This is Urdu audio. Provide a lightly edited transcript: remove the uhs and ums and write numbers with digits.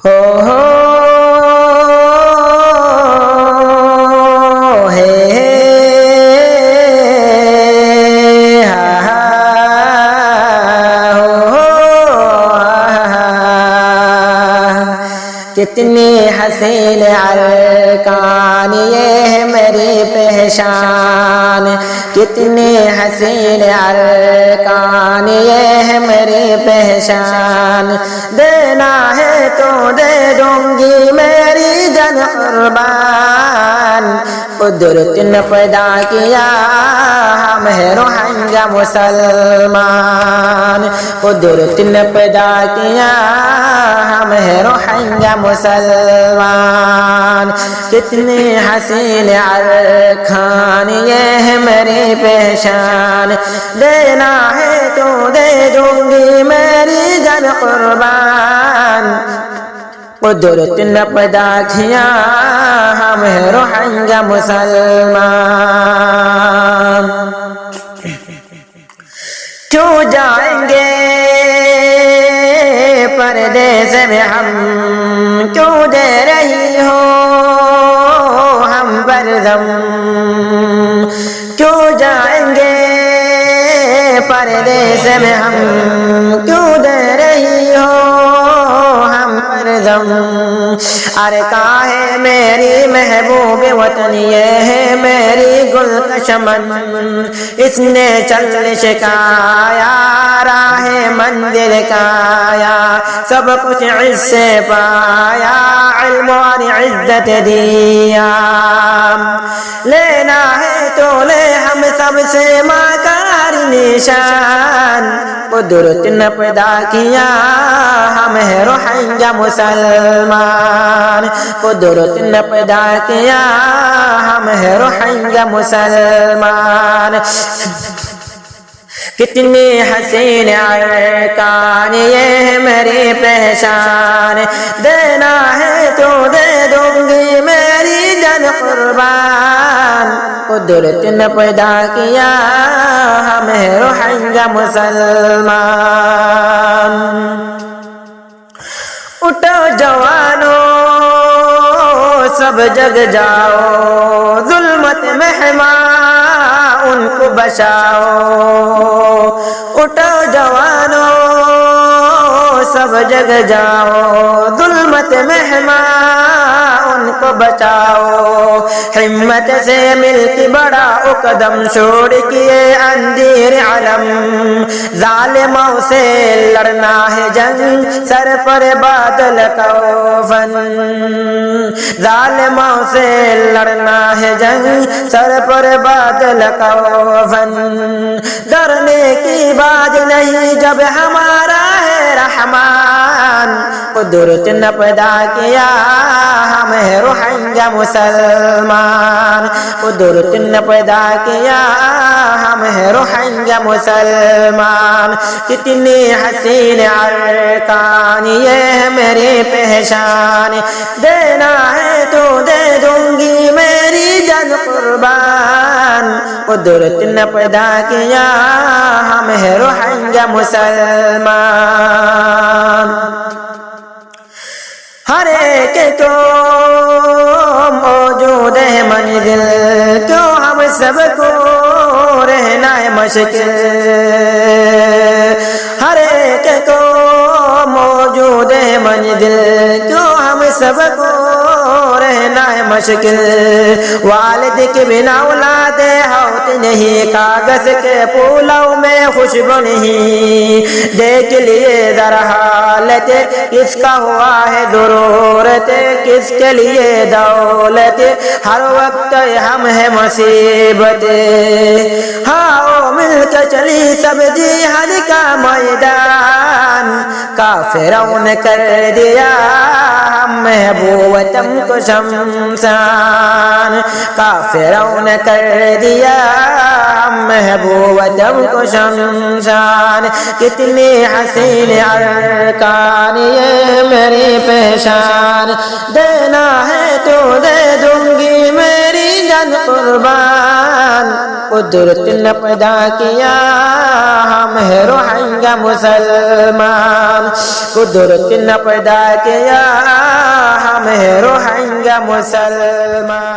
ہو کتنی حسین ارکان یہ ہے میری پہچان، کتنی حسین ارکان یہ ہے میری پہچان، دینا ہے تو دے دوں گی میری جان قربان، قدرت نے پیدا کیا ہم ہے روہنگا مسلمان، قدرت نے پیدا کیا ہم ہے روہنگا مسلمان، کتنی حسین ارکان یہ ہے میری پہچان، دینا ہے تو دے دوں گی میری جان قربان، قدرت نے پیدا کیا ہم ہے روہنگا مسلمان، کیوں جائیں گے پردیس میں ہم، کیوں دے رہی ہو ہم پر غم، کیوں جائیں گے پردیس میں ہم، کیوں دے رہی ہو ہم پر غم، ارکا ہے میری محبوب وطن یہ ہے میری گل کا چمن، اس نے چل شکایا راہ مندر کا آیا، سب کچھ عز سے پایا علم اور عزت دیا، لینا ہے تو لے ہم سب سے ماکار نشان، قدرت نے پیدا کیا ہم ہے روہنگا مسلمان، قدرت نے پیدا کیا ہم ہے روہنگا مسلمان، کتنی حسین ارکان یہ ہے میری پہچان، دینا ہے تو دے دوں گی میری جان قربان، قدرت نے پیدا کیا ہم ہے روہنگا مسلمان، اٹھو جوانوں سب جگ جاؤ، ظلمت مہمان ان کو بچاؤ، اٹھو جوانوں سب جگ جاؤ، ظلمت مہمان ان کو بچاؤ، ہمت سے مل کے بڑھاؤ قدم، چھوڑ کیے اندھیر علم، ظالموں سے لڑنا ہے جنگ، سر پر بادل کوفن، ظالموں سے لڑنا ہے جنگ، سر پر بادل کوفن، ڈرنے کی بات نہیں جب ہمارا ہے رحمان، قدرت نے پیدا کیا ہم ہے روہنگا مسلمان، قدرت نے پیدا کیا ہم ہے روہنگا مسلمان، کتنی حسین ارکان یہ ہے میری پہچان، دینا ہے تو دے دوں گی میری جان قربان، قدرت نے پیدا کیا ہم ہے روہنگا مسلمان، ہر ایک کو موجود ہے منزل، کیوں ہم سب کو رہنا ہے مشکل، ہر ایک کو موجود ہے منزل، کیوں ہم سب کو رہنا ہے مشکل، والد کے بنا اولاد ہوتی نہیں، کاغذ کے پھولوں میں خوشبو نہیں، دیکھ لیے ذرا حالت کس کا ہوا ہے ضرورت، کس کے لیے دولت، ہر وقت ہم ہے مصیبت، ہاؤ مل کے چلی سب جہاد کا میدان، کافروں نے کر دیا محبوب وطن کو شمشان، کافروں نے کر دیا محبوب وطن کو شمشان، کتنی حسین ارکان یہ میری پہچان، دینا ہے تو دے دوں گی میری جان قربان، قدرت نے پیدا کیا ہم ہے روہنگا مسلمان، قدرت نے پیدا کیا ہم ہے روہنگا مسلمان۔